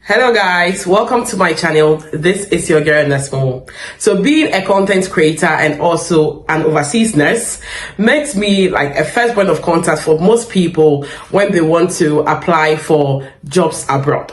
Hello guys, welcome to my channel. This is your girl Momo. So being a content creator and also an overseas nurse makes me like a first point of contact for most people when they want to apply for jobs abroad.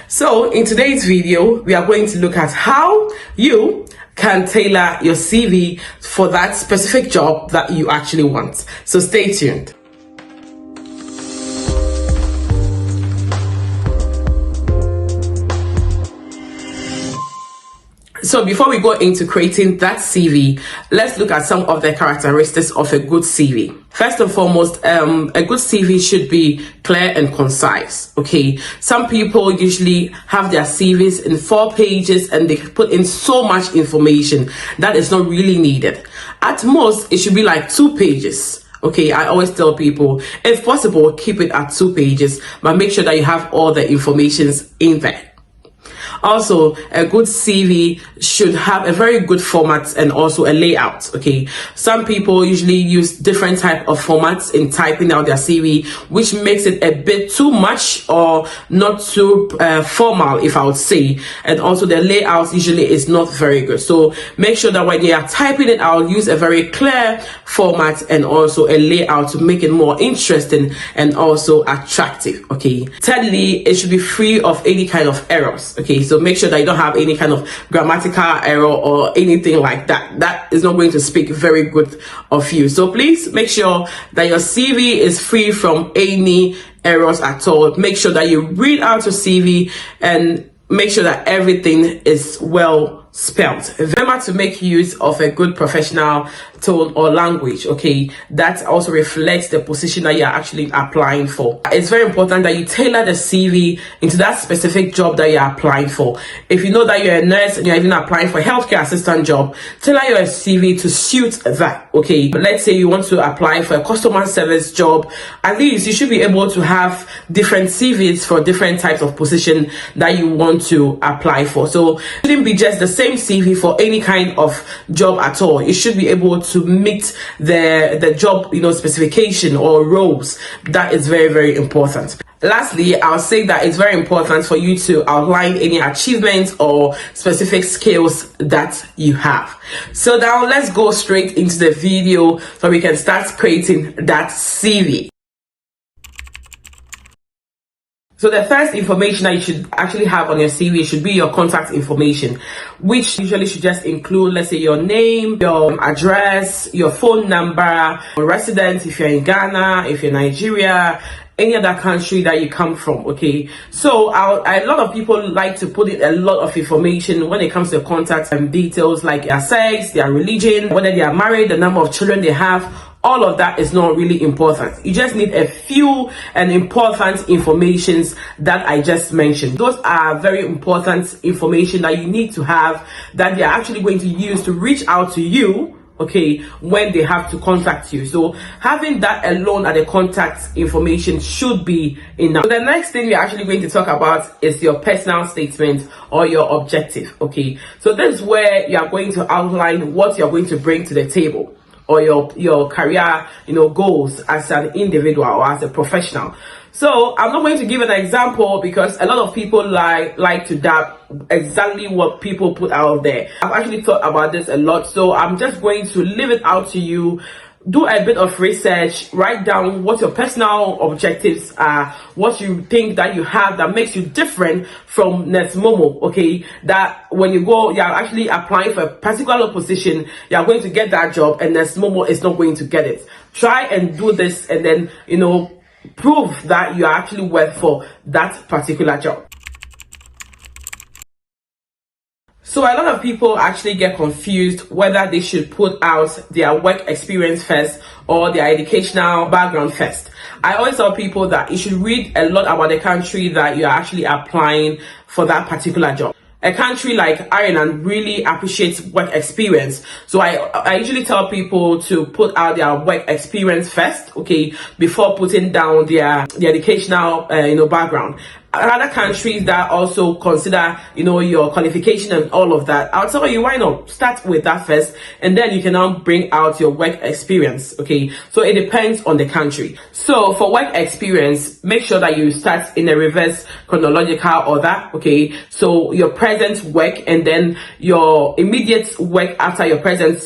So in today's video, we are going to look at how you can tailor your CV for that specific job that you actually want. So stay tuned. So before we go into creating that CV, let's look at some of the characteristics of a good CV. First and foremost, a good CV should be clear and concise. Okay, some people usually have their CVs in 4 pages and they put in so much information that is not really needed. At most, it should be like 2 pages. Okay, I always tell people, if possible, keep it at 2 pages, but make sure that you have all the informations in there. Also, a good CV should have a very good format and also a layout. Okay, some people usually use different type of formats in typing out their CV, which makes it a bit too much or not too formal, if I would say. And also the layout usually is not very good. So make sure that when you are typing it out, use a very clear format and also a layout to make it more interesting and also attractive. Okay, thirdly, it should be free of any kind of errors. Okay, so make sure that you don't have any kind of grammatical error or anything like that. That is not going to speak very good of you. So please make sure that your CV is free from any errors at all. Make sure that you read out your CV and make sure that everything is well spelled. Remember to make use of a good professional tone or language. Okay, that also reflects the position that you're actually applying for. It's very important that you tailor the CV into that specific job that you're applying for. If you know that you're a nurse and you're even applying for a healthcare assistant job, tailor your CV to suit that. Okay, but let's say you want to apply for a customer service job, at least you should be able to have different CVs for different types of position that you want to apply for. So it shouldn't be just the same CV for any kind of job at all. You should be able to meet the job, specification or roles. That is very, very important. Lastly, I'll say that it's very important for you to outline any achievements or specific skills that you have. So now let's go straight into the video so we can start creating that CV. So the first information that you should actually have on your CV should be your contact information, which usually should just include, let's say, your name, your address, your phone number, your residence, if you're in Ghana, if you're in Nigeria, any other country that you come from. Okay, so a lot of people like to put in a lot of information when it comes to contact and details like their sex, their religion, whether they are married, the number of children they have. All of that is not really important. You just need a few and important informations that I just mentioned. Those are very important information that you need to have, that they're actually going to use to reach out to you, okay, when they have to contact you. So having that alone at the contact information should be enough. So the next thing we're actually going to talk about is your personal statement or your objective. Okay, so this is where you are going to outline what you're going to bring to the table, or your career goals as an individual or as a professional. So I'm not going to give an example because a lot of people like to dab exactly what people put out there. I've actually thought about this a lot, so I'm just going to leave it out to you. Do a bit of research, write down what your personal objectives are, what you think that you have that makes you different from Nurse Momo. Okay, that when you go, you're actually applying for a particular position, you're going to get that job and Nurse Momo is not going to get it. Try and do this and then, prove that you are actually worth for that particular job. So a lot of people actually get confused whether they should put out their work experience first or their educational background first. I always tell people that you should read a lot about the country that you're actually applying for that particular job. A country like Ireland really appreciates work experience. So I usually tell people to put out their work experience first, okay, before putting down their educational background. other countries that also consider, you know, your qualification and all of that, I'll tell you, why not start with that first, and then you can now bring out your work experience. Okay, so it depends on the country. So for work experience, make sure that you start in a reverse chronological order. Okay, so your present work and then your immediate work after your present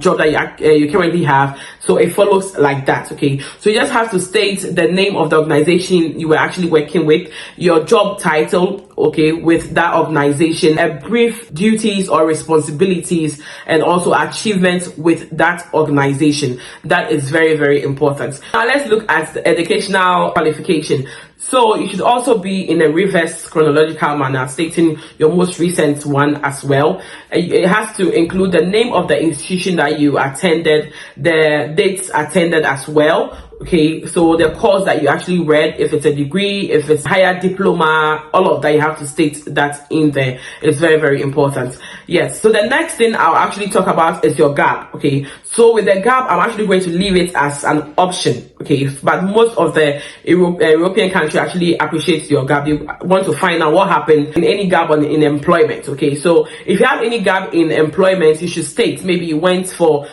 job that you currently have. So it follows like that. Okay, so you just have to state the name of the organization you were actually working with, your job title, okay, with that organization, a brief duties or responsibilities, and also achievements with that organization. That is very, very important. Now let's look at the educational qualification. So you should also be in a reverse chronological manner, stating your most recent one as well. It has to include the name of the institution that you attended, the dates attended as well. Okay, so the course that you actually read, if it's a degree, if it's higher diploma, all of that, you have to state that in there. It's very, very important. Yes, so the next thing I'll actually talk about is your gap. Okay, so with the gap, I'm actually going to leave it as an option. Okay, but most of the European country actually appreciates your gap. You want to find out what happened in any gap in employment. Okay, so if you have any gap in employment, you should state maybe you went to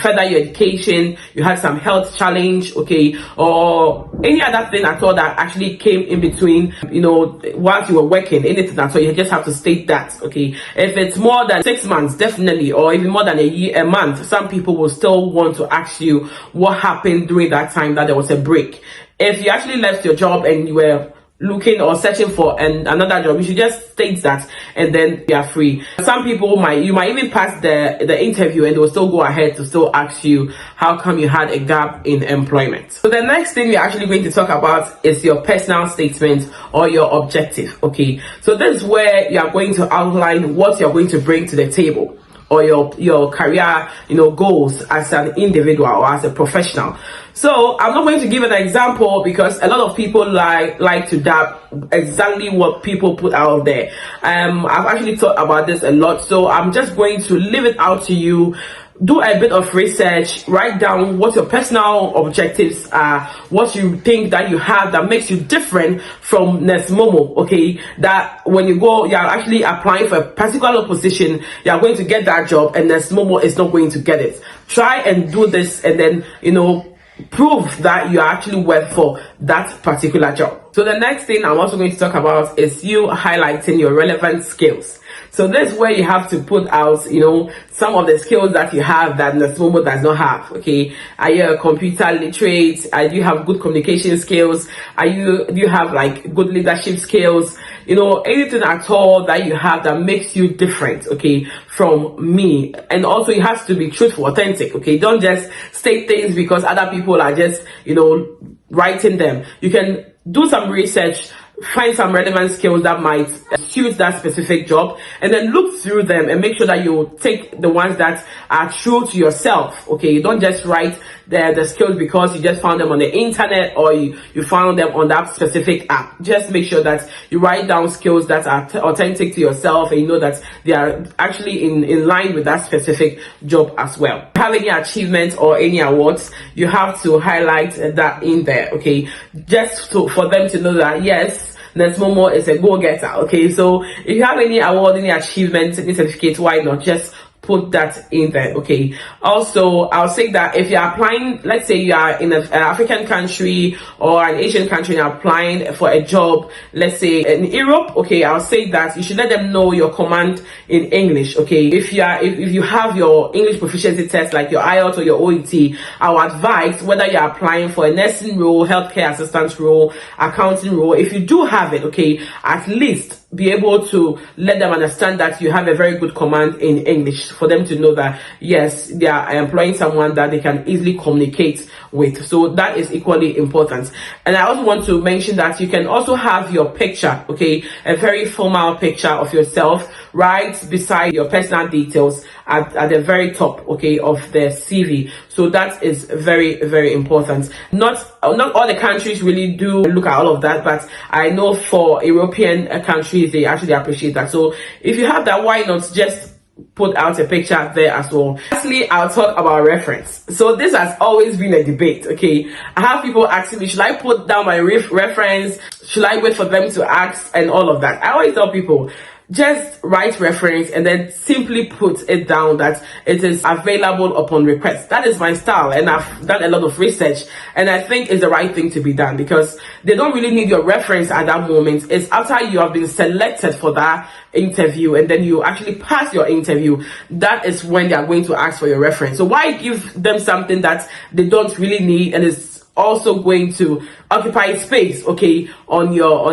further your education, you had some health challenge, okay, or any other thing at all that actually came in between, you know, whilst you were working, anything at all. You just have to state that. Okay, if it's more than 6 months, definitely, or even more than a month, some people will still want to ask you what happened during that time that there was a break. If you actually left your job and you were looking or searching for another job, you should just state that, and then you are free. Some people you might even pass the interview and they will still go ahead to still ask you how come you had a gap in employment. So the next thing we're actually going to talk about is your personal statement or your objective. Okay, so this is where you are going to outline what you're going to bring to the table, or your career, you know, goals as an individual or as a professional. So I'm not going to give an example because a lot of people like to dab exactly what people put out there. I've actually thought about this a lot, so I'm just going to leave it out to you. Do a bit of research, write down what your personal objectives are, what you think that you have that makes you different from Momo. Okay, that when you go, you're actually applying for a particular position, you're going to get that job, and Momo is not going to get it. Try and do this, and then, you know, prove that you are actually worth for that particular job. So the next thing I'm also going to talk about is you highlighting your relevant skills. So this is where you have to put out, you know, some of the skills that you have that Momo does not have. Okay, are you a computer literate? Do you have good communication skills? Do you have like good leadership skills? You know, anything at all that you have that makes you different, okay, from me. And also it has to be truthful, authentic. Okay, don't just state things because other people are just, you know, writing them. You can do some research, find some relevant skills that might suit that specific job, and then look through them and make sure that you take the ones that are true to yourself. Okay, you don't just write the skills because you just found them on the internet or you found them on that specific app. Just make sure that you write down skills that are authentic to yourself, and you know that they are actually in line with that specific job as well. If you have any achievements or any awards, you have to highlight that in there. Okay, just for them to know that yes, Momo is a go-getter. Okay, so if you have any award, any achievement, any certificate, why not just put that in there. Okay, also I'll say that if you're applying, let's say you are in an African country or an Asian country and you're applying for a job, let's say in Europe, okay, I'll say that you should let them know your command in English. Okay, if you have your English proficiency test like your IELTS or your OET, I'll advise whether you're applying for a nursing role, healthcare assistant role, accounting role, if you do have it, okay, at least be able to let them understand that you have a very good command in English, for them to know that yes, they are employing someone that they can easily communicate with. So that is equally important. And I also want to mention that you can also have your picture, okay, a very formal picture of yourself right beside your personal details at the very top, okay, of the CV. So that is very, very important. Not all the countries really do look at all of that, but I know for European countries, they actually appreciate that. So if you have that, why not just put out a picture there as well. Lastly, I'll talk about reference. So this has always been a debate. Okay, I have people asking me, should I put down my reference, should I wait for them to ask, and all of that. I always tell people, just write reference and then simply put it down that it is available upon request. That is my style, and I've done a lot of research, and I think it's the right thing to be done, because they don't really need your reference at that moment. It's after you have been selected for that interview and then you actually pass your interview, that is when they are going to ask for your reference. So why give them something that they don't really need and is also going to occupy space, okay, on your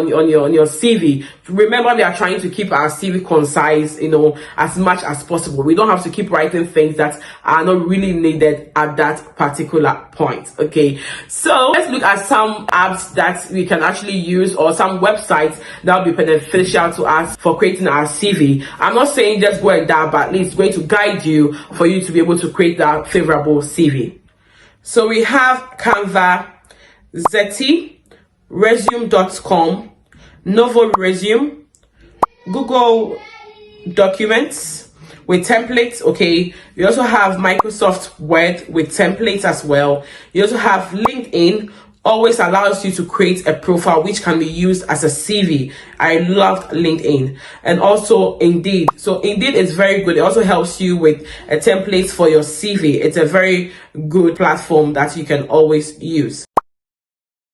CV. Remember, we are trying to keep our CV concise, you know, as much as possible. We don't have to keep writing things that are not really needed at that particular point. Okay, so let's look at some apps that we can actually use, or some websites that will be beneficial to us for creating our CV. I'm not saying just go and that, but at least it's going to guide you for you to be able to create that favorable CV. So we have Canva, Zeti, Resume.com, Novo Resume, Google Documents with templates. Okay, we also have Microsoft Word with templates as well. You also have LinkedIn. Always allows you to create a profile which can be used as a CV. I loved LinkedIn. And also Indeed. So Indeed is very good. It also helps you with a template for your CV. It's a very good platform that you can always use.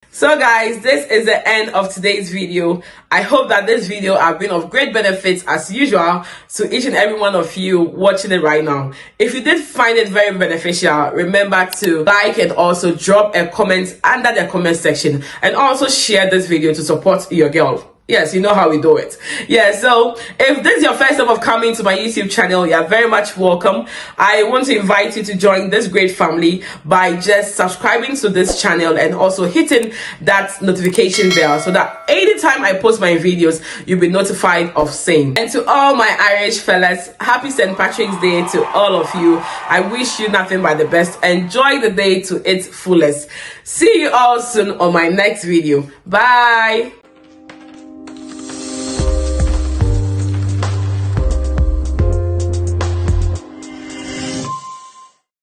So guys, this is the end of today's video. I hope that this video has been of great benefit as usual to each and every one of you watching it right now. If you did find it very beneficial, remember to like and also drop a comment under the comment section, and also share this video to support your girl. Yes, you know how we do it. Yeah, so if this is your first time of coming to my YouTube channel, you're very much welcome. I want to invite you to join this great family by just subscribing to this channel and also hitting that notification bell, so that anytime I post my videos, you'll be notified of same. And to all my Irish fellas, happy St. Patrick's Day to all of you. I wish you nothing but the best. Enjoy the day to its fullest. See you all soon on my next video. Bye.